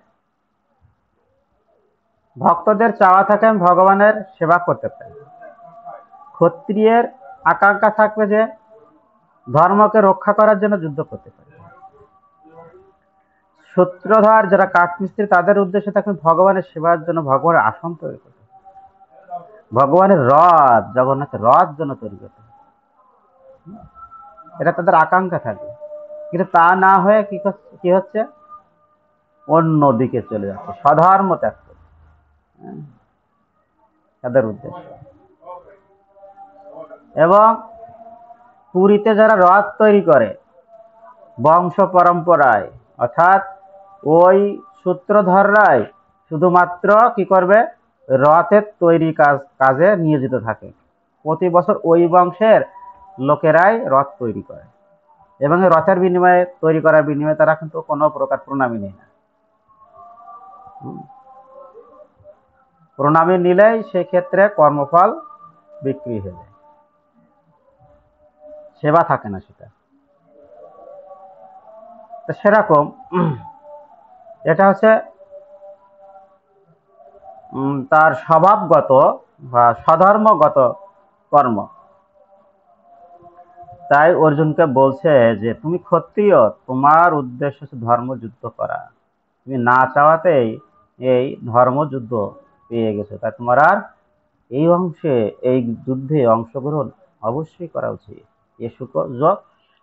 ভক্তদের চাওয়া থাকে আমি ভগবানের সেবা করতে পারি, ক্ষত্রিয়ের আকাঙ্ক্ষা থাকবে যে ধর্মকে রক্ষা করার জন্য যুদ্ধ করতে পারি, সূত্রধর যারা কাঠমিস্ত্রি তাদের উদ্দেশ্য থাকবে ভগবানের সেবার জন্য ভগবানের আসন তৈরি করতে, ভগবানের রথ, জগন্নাথের রথ যেন তৈরি করতে, এটা তাদের আকাঙ্ক্ষা থাকবে। কিন্তু তা না হয়ে কি হচ্ছে, অন্য দিকে চলে যাচ্ছে, স্বধর্ম ত্যাগ করছে, তাদের উদ্দেশ্য। এবং পুরীতে যারা রথ তৈরি করে বংশ পরম্পরায়, অর্থাৎ ওই সূত্রধররাই শুধুমাত্র কি করবে, রথের তৈরি কাজে নিয়োজিত থাকে। প্রতি বছর ওই বংশের লোকেরাই রথ তৈরি করে, এবং রথের বিনিময়ে তৈরি করার বিনিময়ে তারা কিন্তু কোনো প্রকার প্রণামী নেয় না। প্রণামী নিলেই সেক্ষেত্রে কর্মফল বিক্রি হয়ে যায়, সেবা থাকে না সেটা। সেরকম এটা হচ্ছে তার স্বভাবগত বা স্বধর্মগত কর্ম। তাই অর্জুনকে বলছে যে তুমি ক্ষত্রিয়, তোমার উদ্দেশ্য হচ্ছে ধর্মযুদ্ধ করা, তুমি না চাওয়াতেই এই ধর্মযুদ্ধ পেয়ে গেছো, তাই তোমার আর এই যুদ্ধে অংশগ্রহণ অবশ্যই করা উচিত।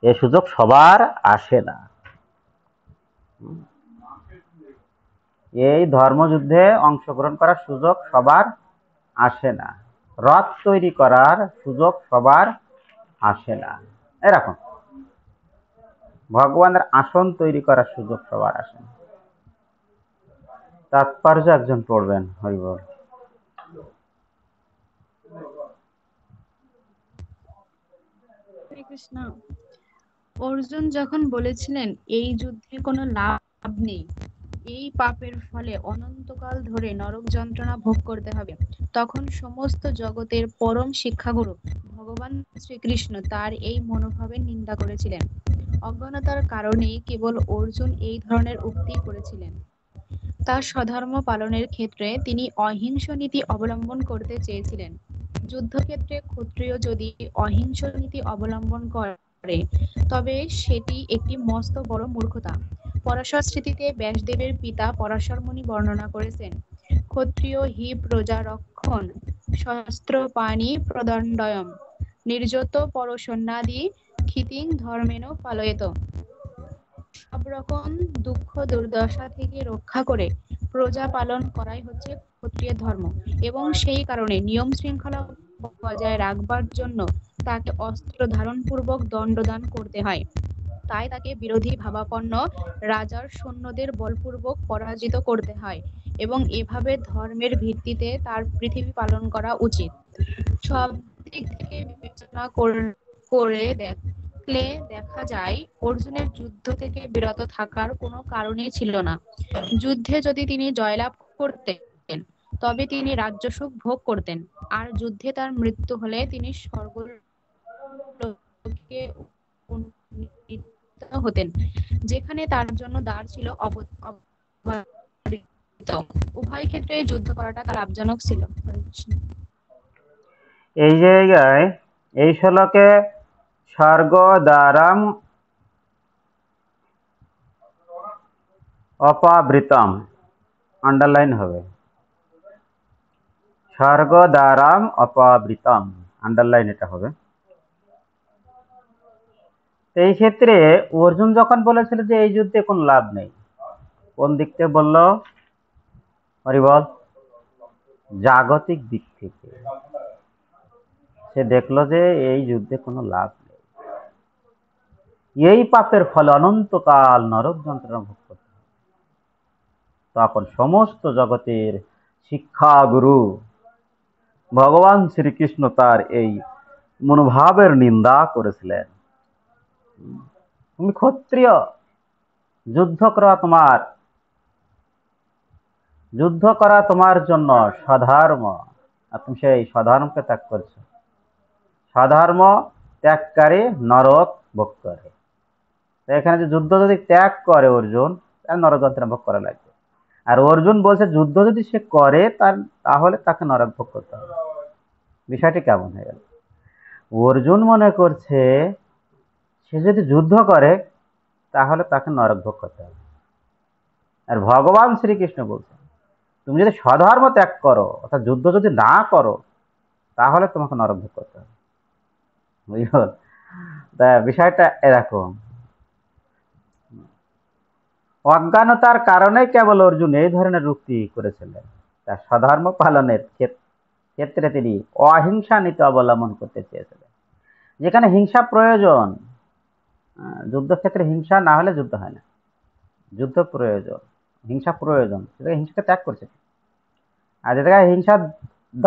এ সুযোগ সবার আসে না। এই ধর্মযুদ্ধে অংশগ্রহণ করার সুযোগ সবার আসে না, রথ তৈরি করার সুযোগ সবার আসে না, এরকম ভগবানের আসন তৈরি করার সুযোগ সবার আসে না। তাৎপর্য একজন পড়বেন, হরিবল। হরে কৃষ্ণ। অর্জুন যখন বলেছিলেন এই যুদ্ধে কোনো লাভ নেই, এই পাপের ফলে অনন্তকাল ধরে নরক যন্ত্রণা ভোগ করতে হবে, তখন সমস্ত জগতের পরম শিক্ষাগুরু ভগবান শ্রীকৃষ্ণ তার এই মনোভাবের নিন্দা করেছিলেন। অজ্ঞানতার কারণেই কেবল অর্জুন এই ধরনের উক্তি করেছিলেন। তার স্বধর্ম পালনের ক্ষেত্রে তিনি অহিংস নীতি অবলম্বন করতে চেয়েছিলেন। যুদ্ধক্ষেত্রে ক্ষত্রিয় যদি অহিংস নীতি অবলম্বন করে তবে সেটি একটি মস্ত বড় মূর্খতা। পরাশর স্মৃতিতে ব্যাসদেবের পিতা পরাশর মুনি বর্ণনা করেছেন, ক্ষত্রিয় হি প্রজা রক্ষণ শস্ত্র পাণি প্রদণ্ডয়ম নির্যত পরসন্নাদি ক্ষিতিং ধর্মেন পালয়েত। সব রকম দুঃখ দুর্দশা থেকে রক্ষা করে প্রজা পালন করাই হচ্ছে ক্ষত্রিয় ধর্ম, এবং সেই কারণে নিয়ম শৃঙ্খলা বজায় রাখবার জন্য তাকে অস্ত্র ধারণ পূর্বক দণ্ডদান করতে হয়। তাই তাকে বিরোধী ভাবাপন্ন রাজার সৈন্যদের বলপূর্বক পরাজিত করতে হয়, এবং এভাবে ধর্মের ভিত্তিতে তার পৃথিবী পালন করা উচিত। সব দিক থেকে বিবেচনা করে দেখলে দেখা যায় অর্জুনের যুদ্ধ থেকে বিরত থাকার কোনো কারণই ছিল না। যুদ্ধে যদি তিনি জয়লাভ করতেন, তবে তিনি রাজ্যসুখ ভোগ করতেন। আর যুদ্ধে তার মৃত্যু হলে তিনি স্বর্গলোকে উন্নীত হতেন, যেখানে তার জন্য দ্বার ছিল অবারিত। উভয় ক্ষেত্রে যুদ্ধ করাটা তার লাভজনক ছিল। এই জায়গায় এই শ্লোকে স্বর্গদ্বারাম অপাবৃতম আন্ডারলাইন হবে। স্বর্গদ্বারাম অপাবৃতম আন্ডারলাইন এটা হবে। এই ক্ষেত্রে অর্জুন যখন বলেছিল যে এই যুদ্ধে কোনো লাভ নেই, কোন দিক থেকে বললো? হরিবল, জাগতিক দিক থেকে। সে দেখলো যে এই যুদ্ধে কোনো লাভ নেই, এই পাপের ফলে অনন্তকাল নরক যন্ত্রণা ভোগ করতে হবে। তখন সমস্ত জগতের শিক্ষা গুরু ভগবান শ্রীকৃষ্ণ তার এই মনোভাবের নিন্দা করেছিলেন। তুমি ক্ষত্রিয়, যুদ্ধ করা তোমার জন্য স্বধর্ম, আর তুমি সেই স্বধর্মকে ত্যাগ করছো। স্বধর্ম ত্যাগকারী নরক ভোগ করে। এখানে যে যুদ্ধ যদি ত্যাগ করে অর্জুন, তার নরক যন্ত্রণা ভোগ করা লাগবে। আর অর্জুন বলছে যুদ্ধ যদি সে করে তাহলে তাকে নরক ভোগ করতে হবে। বিষয়টি কেমন হয়ে গেল? অর্জুন মনে করছে সে যদি যুদ্ধ করে তাহলে তাকে নরক ভোগ করতে হবে, আর ভগবান শ্রীকৃষ্ণ বলছেন তুমি যদি স্বধর্ম ত্যাগ করো, অর্থাৎ যুদ্ধ যদি না করো, তাহলে তোমাকে নরক ভোগ করতে হবে। বুঝল? তা বিষয়টা এরকম। অজ্ঞানতার কারণে কেবল অর্জুন এই ধরনের যুক্তি করেছিলেন। তার স্বধর্ম পালনের ক্ষেত্রে তিনি অহিংসা নীতি অবলম্বন করতে চেয়েছিলেন। যেখানে হিংসা প্রয়োজন, যুদ্ধক্ষেত্রে হিংসা না হলে যুদ্ধ হয় না। যুদ্ধ প্রয়োজন, হিংসা প্রয়োজন, সেটাকে হিংসাকে ত্যাগ করছে। আর যে জায়গায় হিংসা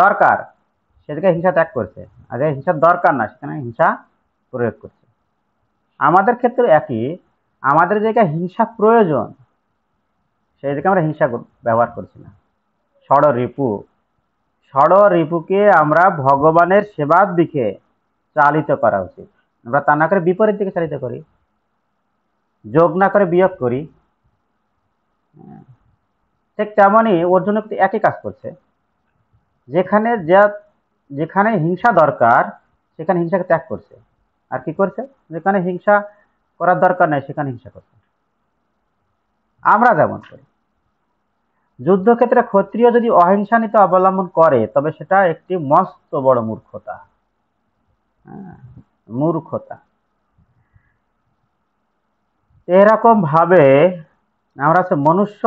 দরকার সে জায়গায় হিংসা ত্যাগ করছে, আর যে হিংসার দরকার না সেখানে হিংসা প্রয়োগ করছে। আমাদের ক্ষেত্রে একই, আমাদের জায়গায় হিংসা প্রয়োজন সেই জায়গায় আমরা হিংসা ব্যবহার করছি না। ষড়রিপুকে আমরা ভগবানের সেবার দিকে চালিত করা উচিত। আমরা তা না করে বিপরীত দিকে চালিত করি, যোগ না করে বিয়োগ করি। ঠিক তেমনই অর্জুন একই কাজ করছে। যেখানে হিংসা দরকার সেখানে হিংসাকে ত্যাগ করছে, আর কি করছে? যেখানে হিংসা করার দরকার নেই সেখানে হিংসা করছে। আমরা যেমন করি। যুদ্ধক্ষেত্রে ক্ষত্রিয় যদি অহিংসা নীতি অবলম্বন করে তবে সেটা একটি মস্ত বড় মূর্খতা। মূর্খতা। এরকম ভাবে আমরা মনুষ্য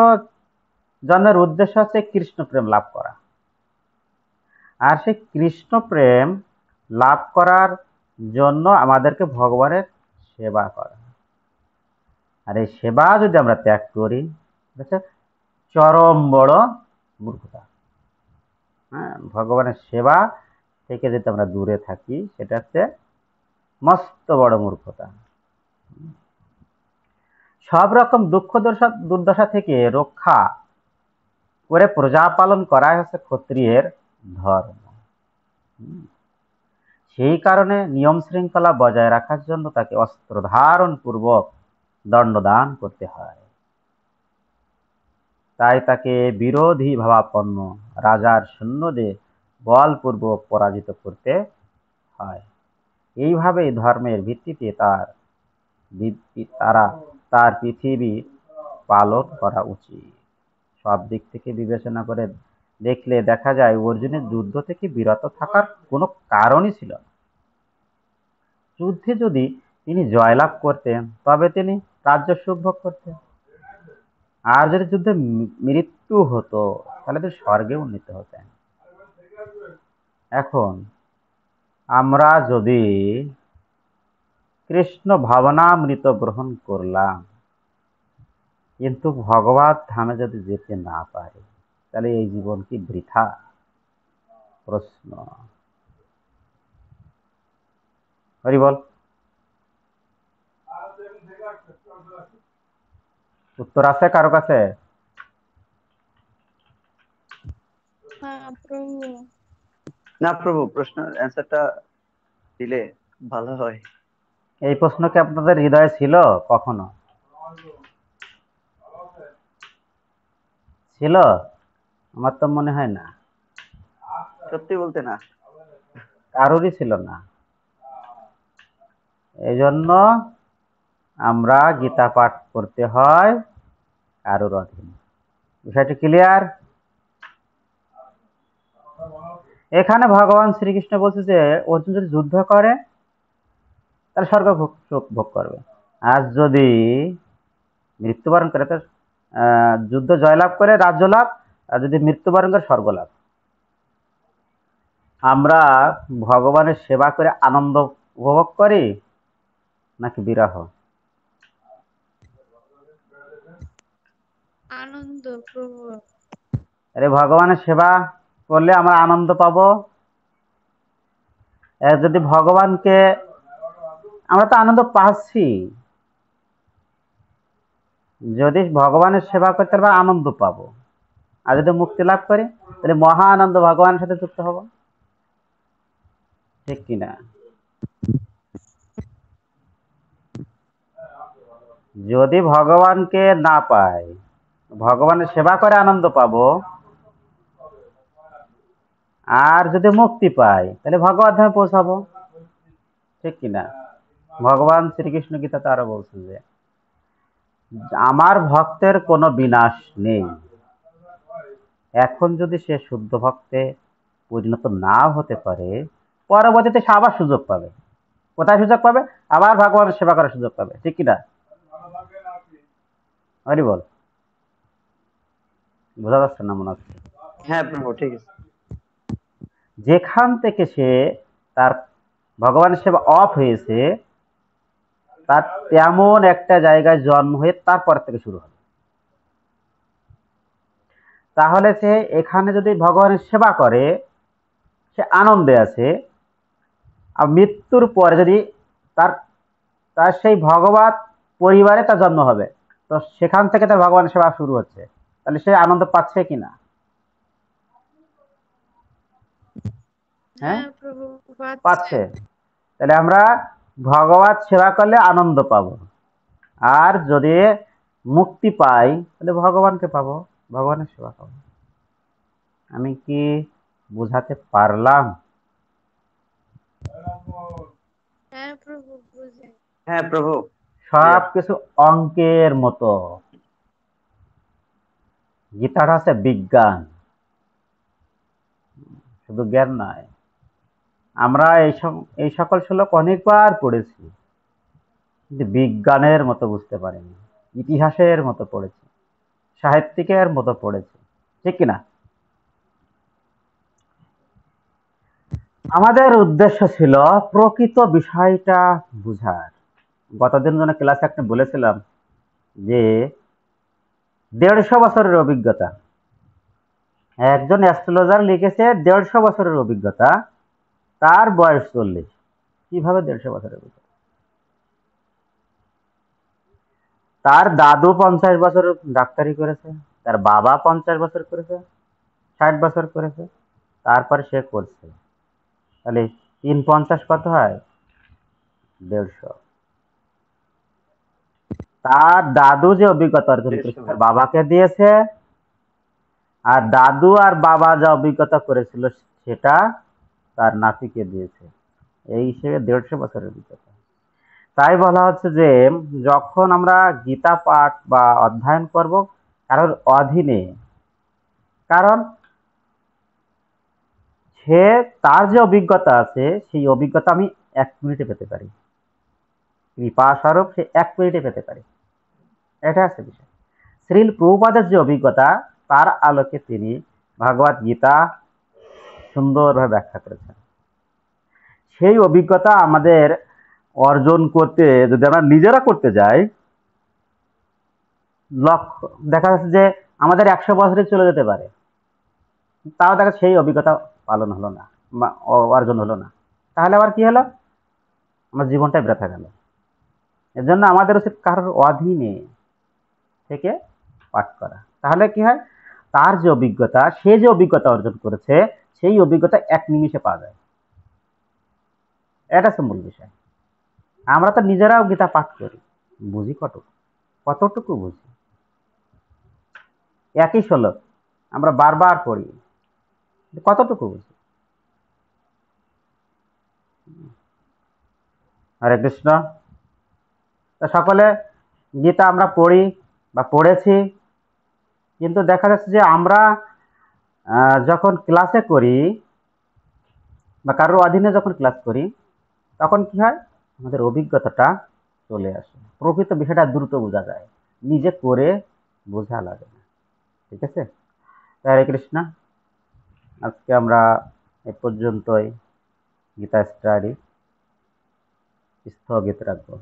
জন্মের উদ্দেশ্য হচ্ছে কৃষ্ণ প্রেম লাভ করা, আর সেই কৃষ্ণ প্রেম লাভ করার জন্য আমাদেরকে ভগবানের সেবা করা। আর এই সেবা যদি আমরা ত্যাগ করি, চরম বড় মূর্খতা। ভগবানের সেবা থেকে যদি আমরা দূরে থাকি সেটা হচ্ছে মস্ত বড় মূর্খতা। সব রকম দুঃখ দুর্দশা থেকে রক্ষা করে প্রজা পালন করাই হচ্ছে ক্ষত্রিয়ের ধর্ম। সেই কারণে নিয়ম শৃঙ্খলা বজায় রাখার জন্য তাকে অস্ত্র ধারণ পূর্বক দণ্ডদান করতে হয়। তাই তাকে বিরোধী ভাবাপন্ন রাজার সৈন্যদের বলপূর্বক পরাজিত করতে হয়। এইভাবে ধর্মের ভিত্তিতে তার পৃথিবী পালন করা উচিত। সব দিক থেকে বিবেচনা করে দেখলে দেখা যায় অর্জুনের যুদ্ধ থেকে বিরত থাকার কোনো কারণই ছিল না। যুদ্ধে যদি তিনি জয়লাভ করতেন তবে তিনি রাজ্য সুখ ভোগ করতেন, আর যদি যুদ্ধে মৃত্যু হতো তাহলে তো স্বর্গে উন্নীত হতেন। এখন আমরা যদি কৃষ্ণ ভাবনামৃত গ্রহণ করলাম কিন্তু ভগবত ধামে যদি যেতে না পারি তাহলে এই জীবন কি বৃথা? প্রশ্ন। হরি বল। উত্তর আছে কারো কাছে? হ্যাঁ প্রভু। না প্রভু, প্রশ্নের অ্যান্সারটা দিলে ভালো হয়। এই প্রশ্ন কি আপনাদের হৃদয়ে ছিল কখনো? ছিল? আমার তো মনে হয় না সত্যি বলতে না। কারোরই ছিল না। এই জন্য আমরা গীতা পাঠ করতে হয় কারোর অধীনে। বিষয়টি ক্লিয়ার? এখানে ভগবান শ্রীকৃষ্ণ বলছে যে অর্জুন যদি যুদ্ধ করে তাহলে স্বর্গ সুখ ভোগ করবে, আর যদি মৃত্যুবরণ করে তো যুদ্ধ জয়লাভ করে রাজ্য লাভ, আর যদি মৃত্যুবরণ করে স্বর্গ লাভ। আমরা ভগবানের সেবা করে আনন্দ উপভোগ করি নাকি বিরহ? আনন্দ প্রভু। আরে ভগবানের সেবা করলে আমরা আনন্দ পাবো। যদি ভগবানকে আমরা তো আনন্দ পাচ্ছি, যদি ভগবানের সেবা করতে পারবো আনন্দ পাবো, আর যদি মুক্তি লাভ করি তাহলে মহা আনন্দ ভগবানের সাথে যুক্ত হব। ঠিক কিনা? যদি ভগবানকে না পাই, ভগবানের সেবা করে আনন্দ পাবো, আর যদি মুক্তি পাই তাহলে ভগবত ধামে পৌঁছাবো। ঠিক কিনা? ভগবান শ্রীকৃষ্ণ গীতাতে আরো বলছেন যে আমার ভক্তের কোনো বিনাশ নেই। এখন যদি সে শুদ্ধ ভক্তে পরিণত না হতে পারে, পরবর্তীতে সে আবার সুযোগ পাবে। কোথায় সুযোগ পাবে? আবার ভগবানের সেবা করার সুযোগ পাবে। ঠিক কিনা? হরি বল। বোঝা যাচ্ছে না মনে হচ্ছে? হ্যাঁ প্রভু, ঠিক আছে। যেখান থেকে সে তার ভগবানের সেবা অফ হয়েছে, তার তেমন একটা জায়গায় জন্ম হয়ে তারপর থেকে শুরু হবে। তাহলে সে এখানে যদি ভগবানের সেবা করে সে আনন্দে আছে, আর মৃত্যুর পরে যদি তার তার সেই ভগবত পরিবারে তার জন্ম হবে, তো সেখান থেকে তার ভগবানের সেবা শুরু হচ্ছে, তাহলে সে আনন্দ পাচ্ছে কিনা? হ্যাঁ, হ্যাঁ প্রভু, পাচ্ছে। পাচ্ছে। তাহলে আমরা ভগবত সেবা করলে আনন্দ পাবো, আর যদি মুক্তি পাই তাহলে ভগবানকে পাবো, ভগবানের সেবা পাবো। আমি কি বুঝাতে পারলাম? হ্যাঁ প্রভু, বুঝে। হ্যাঁ প্রভু, সব ক্লিয়ার। কিছু অঙ্কের মতো। গীতাটা হচ্ছে বিজ্ঞান, শুধু জ্ঞান নয়। আমরা এই সকল শ্লোক অনেকবার পড়েছি, কিন্তু বিজ্ঞানের মতো বুঝতে পারিনি, ইতিহাসের মতো পড়েছি, সাহিত্যিকের মতো পড়েছি। ঠিক কিনা? আমাদের উদ্দেশ্য ছিল প্রকৃত বিষয়টা বুঝার। গতদিন যেন ক্লাসে একটা বলেছিলাম যে 150 বছরের অভিজ্ঞতা, একজন অ্যাস্ট্রোলজার লিখেছে 150 বছরের অভিজ্ঞতা, তার বয়স 40। কিভাবে 150 বছরের অভিজ্ঞতা? তার দাদু 50 বছর ডাক্তারি করেছে, তার বাবা 50 বছর করেছে, 60 বছর করেছে, তারপরে সে করছে। তাহলে 3×50 কত হয়? 150। তার দাদু যে অভিজ্ঞতা অর্জন করেছে 150 তার বছর। বাবাকে দিয়েছে, আর দাদু আর বাবা যা অভিজ্ঞতা করেছিল সেটা তার নাতিকে দিয়েছে। এই হিসেবে 150 বছরের অভিজ্ঞতা। তাই বলা হচ্ছে যে যখন আমরা গীতা পাঠ বা অধ্যয়ন করব কারোর অধীনে, কারণ সে তার যে অভিজ্ঞতা আছে সেই অভিজ্ঞতা আমি 1 মিনিটে পেতে পারি, কৃপা স্বরূপ সে 1 মিনিটে পেতে পারি। এটা আছে বিষয়। শ্রীল প্রভুপাদের যে অভিজ্ঞতা, তার আলোকে তিনি ভগবত গীতা সুন্দরভাবে ব্যাখ্যা করেছেন। সেই অভিজ্ঞতা আমাদের অর্জন করতে যদি আমরা নিজেরা করতে যাই, লক্ষ্য দেখা যাচ্ছে যে আমাদের 100 বছরে চলে যেতে পারে, তাও দেখা সেই অভিজ্ঞতা পালন হলো না বা অর্জন হলো না। তাহলে আবার কি হলো? আমার জীবনটাই বৃথা গেল। এর জন্য আমাদের উচিত কারোর অধীনে থেকে পাঠ করা। তাহলে কি হয়? তার যে অভিজ্ঞতা, সে যে অভিজ্ঞতা অর্জন করেছে, সেই অভিজ্ঞতা এক নিমিষে পাওয়া যায়। এটা হচ্ছে মূল বিষয়। আমরা তো নিজেরাও গীতা পাঠ করি, বুঝি কতটুকু বুঝি? একই শ্লোক আমরা বারবার পড়ি, কতটুকু বুঝি? হরে কৃষ্ণ। তা সকলে গীতা আমরা পড়ি বা পড়েছি, কিন্তু দেখা যাচ্ছে যে আমরা যখন ক্লাসে করি বা কারোর অধীনে যখন ক্লাস করি, তখন কি হয়, আমাদের অভিজ্ঞতাটা চলে আসে, প্রকৃত বিষয়টা দ্রুত বোঝা যায়, নিজে করে বোঝা লাগে না। ঠিক আছে? হরে কৃষ্ণ। আজকে আমরা এ পর্যন্তই গীতা স্টাডি স্থগিত রাখবো।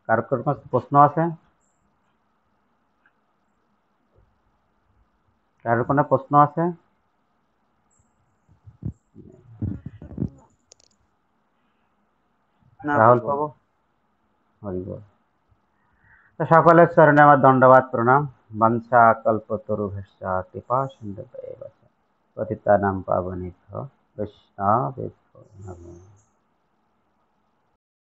কারোর কোনো প্রশ্ন আছে? কারোর কোনো প্রশ্ন আছে? না রাহুল প্রভু। বাবু, হরি বল। তো সকলের চরণে আমার দণ্ডবাদ প্রণাম। বাঞ্ছা কল্পতরুভ্যশ্চ কৃপা সিন্ধুভ্যেব চ পতিতানাং পাবনেভ্যো বৈষ্ণবেভ্যো নমো নমঃ।